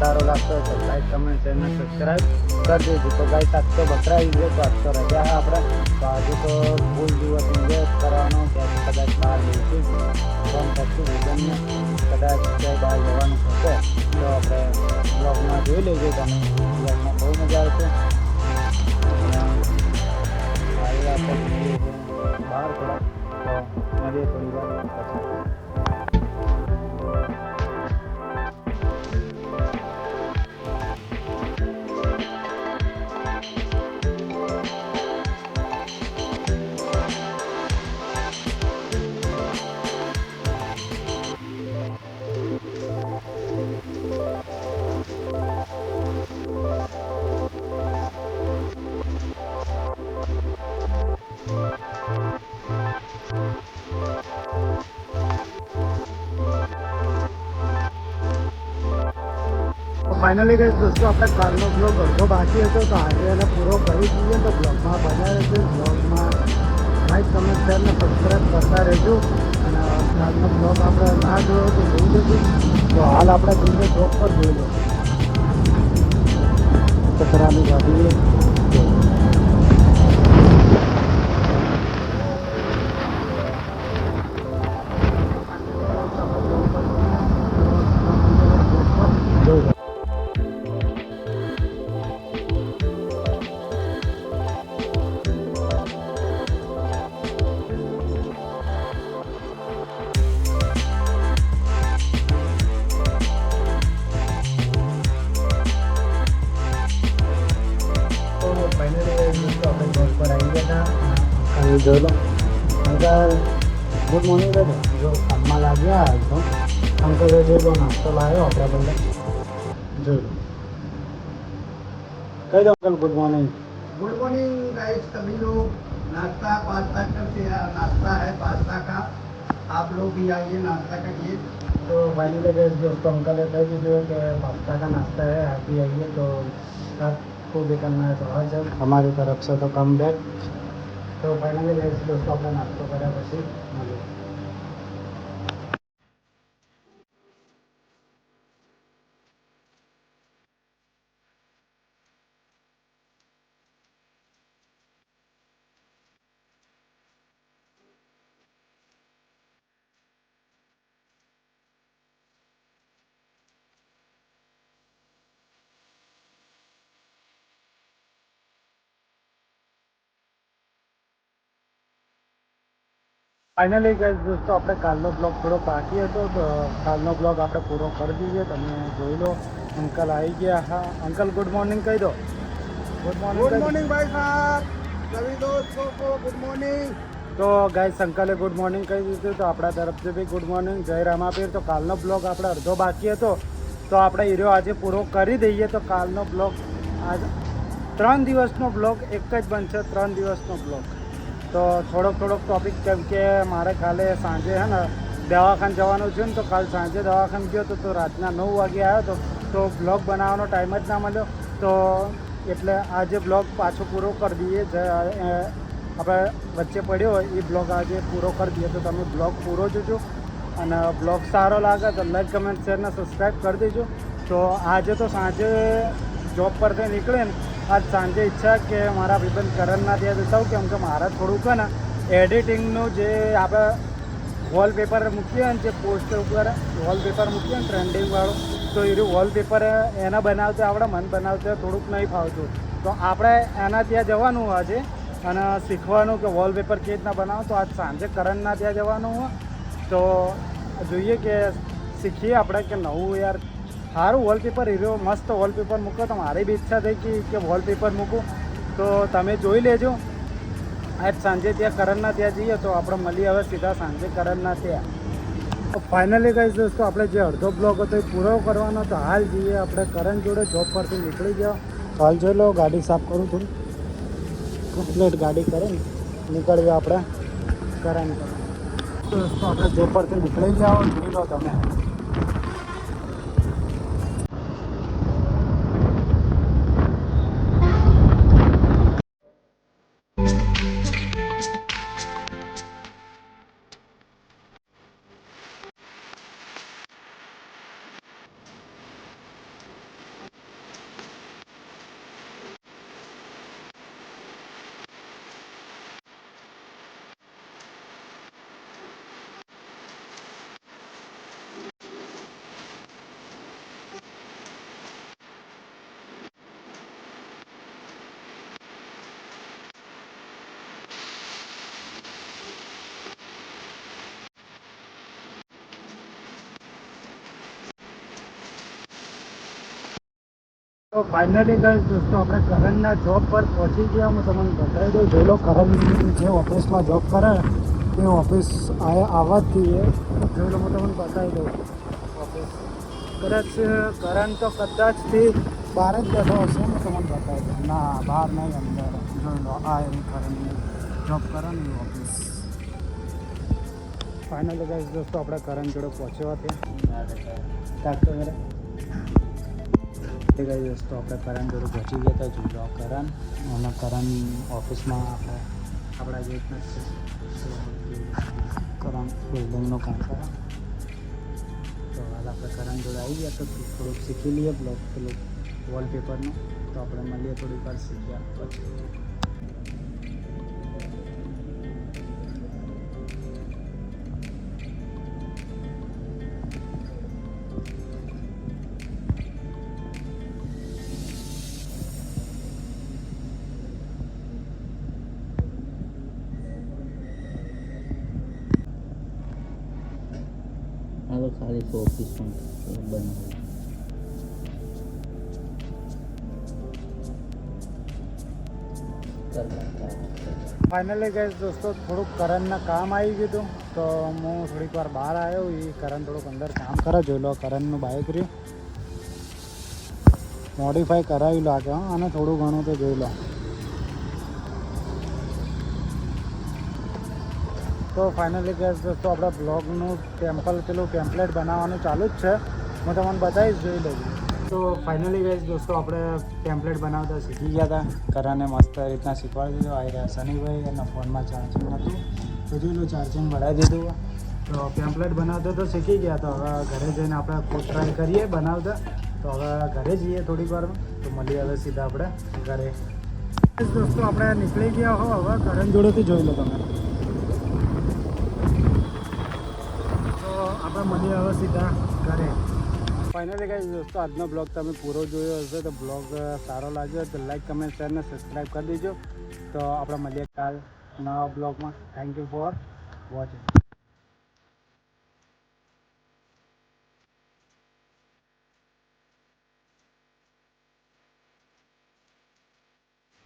सारो लगता है तो लाइक कमेंट चैनल सब्सक्राइब कर दीजिए। तो गाइस आज तो बकरा ईद है, तो आज तो रजा है अपने, तो आज तो फूल दिवस एंजॉय करવાનો કે કદાચ બહાર જઈશું ફોન કરશું વિઝનને, કદાચ ક્યાંય બહાર જવાનું થશે તો આપણે બ્લોગમાં જોઈ લેજો તમે, બ્લોગમાં બહુ મજા આવશે। આજે આપણે જઈએ બહાર થોડા, તો મળીએ થોડી વાર પછી। फाइनली गए दोस्तों, अपने कालનો બ્લોગ અડધો બાકી હતો, તો આજે એને પૂરો કરી દઈએ। તો બ્લોગમાં બન્યા રહેજો, બ્લોગમાં લાઈક કમેન્ટ શેર ને સબસ્ક્રાઈબ કરતા રહેજો। અને કાલનો બ્લોગ આપણે ના જોયો તો જોઈ લેજો। તો હાલ આપણે જઈએ જોબ પર, જોઈ લો કચરાની ગાડી જોઈ લો। જોઈ લો અંકલ, ગુડ મોર્નિંગ બેટો। જો કામમાં લાગ્યા આજ તો અંકલે જોઈ લો નાસ્તો લાવ્યો આપણા બદલે, જોઈ લો કહી દો uncle good morning. Good morning guys, सभी लोग नाश्ता पास्ता करते हैं। नाश्ता है पास्ता का, आप लोग भी आइए नाश्ता करिए। तो फाइनली गए दोस्तों, अंकल ने कह दीजिए कि पास्ता का नाश्ता है, आप भी आइए। तो आपको भी करना है तो आ जाओ, हमारी तरफ से तो कम बैक। तो फाइनली गए दोस्तों, अपना नाश्तो કર્યા પછી મળીએ। फाइनली गाइस दोस्तों, આપણે કાલનો બ્લોગ થોડો બાકી હતો, તો કાલનો બ્લોગ આપણે પૂરો કરી દઈએ। તમે જોઈ લો અંકલ આવી ગયા। હા અંકલ ગુડ મોર્નિંગ કહી દો। ગુડ મોર્નિંग, गुड मॉर्निंग भाई साहब, सभी दोस्तों को गुड मॉर्निंग। તો ગાઈસ અંકલે ગુડ મોર્નિંગ કહી દીધું, તો આપણા તરફથી બી ગુડ મોર્નિંગ, જય રામાપીર। તો કાલનો બ્લોગ આપણે અડધો બાકી હતો, તો આપણે હીરો આજે પૂરો કરી દઈએ। તો કાલનો બ્લોગ આજ 3 દિવસનો બ્લોગ એક જ બનશે, 3 દિવસનો બ્લોગ। તો થોડોક ટોપિક, કેમ કે મારે કાલે સાંજે હે ને દવાખાને જવાનું છે ને, તો કાલ સાંજે દવાખાને ગયો તો રાતના 9 વાગે આવ્યો હતો, તો બ્લોગ બનાવવાનો ટાઈમ જ ના મળ્યો। તો એટલે આજે બ્લોગ પાછો પૂરો કરી દઈએ, આપણે વચ્ચે પડ્યો હોય એ બ્લોગ આજે પૂરો કરી દઈએ। તો તમે બ્લોગ પૂરો જોજો, અને બ્લોગ સારો લાગે તો લાઈક કમેન્ટ શેર ને સબસ્ક્રાઈબ કરી દેજો। તો આજે તો સાંજે જોબ પરથી નીકળે ને, આજ સાંજે ઈચ્છા કે મારા ભાઈબંધ કરણના ત્યાં જતા હોઉં, કેમ કે મારે થોડુંક ને એડિટિંગનું જે આપણે વોલપેપર મૂકીએ ને, જે પોસ્ટર ઉપર વોલપેપર મૂકીએ ને ટ્રેન્ડિંગવાળું, તો એ વોલપેપર એના બનાવતા આપણે મન બનાવતા થોડુંક નહીં ફાવતું। તો આપણે એના ત્યાં જવાનું આજે અને શીખવાનું કે વોલપેપર કેવી રીતના બનાવો। તો આજ સાંજે કરણના ત્યાં જવાનું હોય, તો જોઈએ કે શીખીએ આપણે કે નવું યાર સારું વોલપેપર હીરો મસ્ત વોલપેપર મૂકો। તો મારી બી ઈચ્છા થઈ કે વોલપેપર મૂકું, તો તમે જોઈ લેજો। આજ સાંજે ત્યાં કરણના ત્યાં જઈએ, તો આપણે મળીએ હવે સીધા સાંજે કરણના ત્યાં। તો ફાઇનલી ગાઈસ દોસ્તો, આપણે જે અડધો બ્લોગ હતો એ પૂરો કરવાનો, તો હાલ જઈએ આપણે કરણ જોડે, જોબ પરથી નીકળી જાઓ। હાલ જોઈ લો ગાડી સાફ કરું થોડી, કમ્પ્લીટ ગાડી કરે ને નીકળીએ આપણે કરણ પર। દોસ્તો આપણે જોબ પરથી નીકળી જાઓ, જોઈ લો તમે। તો ફાઇનલી ગઈ દોસ્તો આપણે કરણના જોબ પર પહોંચી ગયા. હું તમને બતાવી દઉં. જોઈ લો કરણ જે ઓફિસમાં જોબ કરે તે ઓફિસ આવવાથી જોઈ લો. હું તમને બતાવી દઉં ઓફિસ. કદાચ કરણ તો કદાચથી બહાર જ બેઠો હશે. હું તમને બતાવી દઉં. ના, બહાર નહીં, અંદર. જોઈ લો આ એવી કરણની જોબ કરે ને ઓફિસ. ફાઇનલી ગઈ દોસ્તો આપણે કરણ જોડે પહોંચ્યો હતી. ગઈ દોસ્તો આપણે કરણ જોડે પહોંચી ગયા હતા. જોઈ લો કરણ અને કરણ ઓફિસમાં આપણા જે કરણ બિલ્ડિંગનું કામ કરે. તો હાલ આપણે કરણ જોડે આવી ગયા તો થોડુંક શીખી લઈએ બ્લોક પેલું વોલપેપરનું. તો આપણે મળીએ થોડીક વાર શીખ્યા પછી. હવે ખાલી ઓફિસ પણ બનાવી. ફાઇનલી ગઈ દોસ્તો થોડુંક કરણના કામ આવી ગયું હતું. તો હું થોડીક વાર બહાર આવ્યો. એ કરણ થોડુંક અંદર કામ કરે. જોઈ લો કરણનું બાઇક રહ્યું મોડિફાઈ કરાવી લાગે. અને થોડું ઘણું તો જોઈ લો. તો ફાઇનલી ગેસ દોસ્તો આપણા બ્લોગનું પેલું ટેમ્પલેટ બનાવવાનું ચાલુ જ છે. હું તમને બતાવીશ, જોઈ લેજો. તો ફાઇનલી ગેસ દોસ્તો આપણે ટેમ્પલેટ બનાવતા શીખી ગયા હતા. કરણને મસ્ત રીતના શીખવાડી દીધું. આવી રહ્યા શનિભાઈ અને ફોનમાં ચાર્જિંગ હતું તો જોઈ લો ચાર્જિંગ बढ़ાવી દીધું. તો ટેમ્પલેટ બનાવતા તો શીખી ગયા. તો હવે ઘરે જઈને આપણે ખુદ ટ્રાય કરીએ બનાવતા. તો હવે ઘરે જઈએ થોડીક વારમાં. તો મળીએ હવે સીધા આપણે ઘરે. દોસ્તો આપણે નીકળી ગયા હો. હવે કરણ જોડેથી જોઈ લો તમે. આપણે મળીએ હવે સીધા ઘરે. ફાઇનલી ગાઈસ દોસ્તો આજનો બ્લોગ તમે પૂરો જોયો હશે. તો બ્લોગ સારો લાગ્યો તો લાઈક, કમેન્ટ, શેર ને સબસ્ક્રાઈબ કરી દેજો. તો આપણે મળીએ કાલ નવા બ્લોગમાં. Thank you for watching.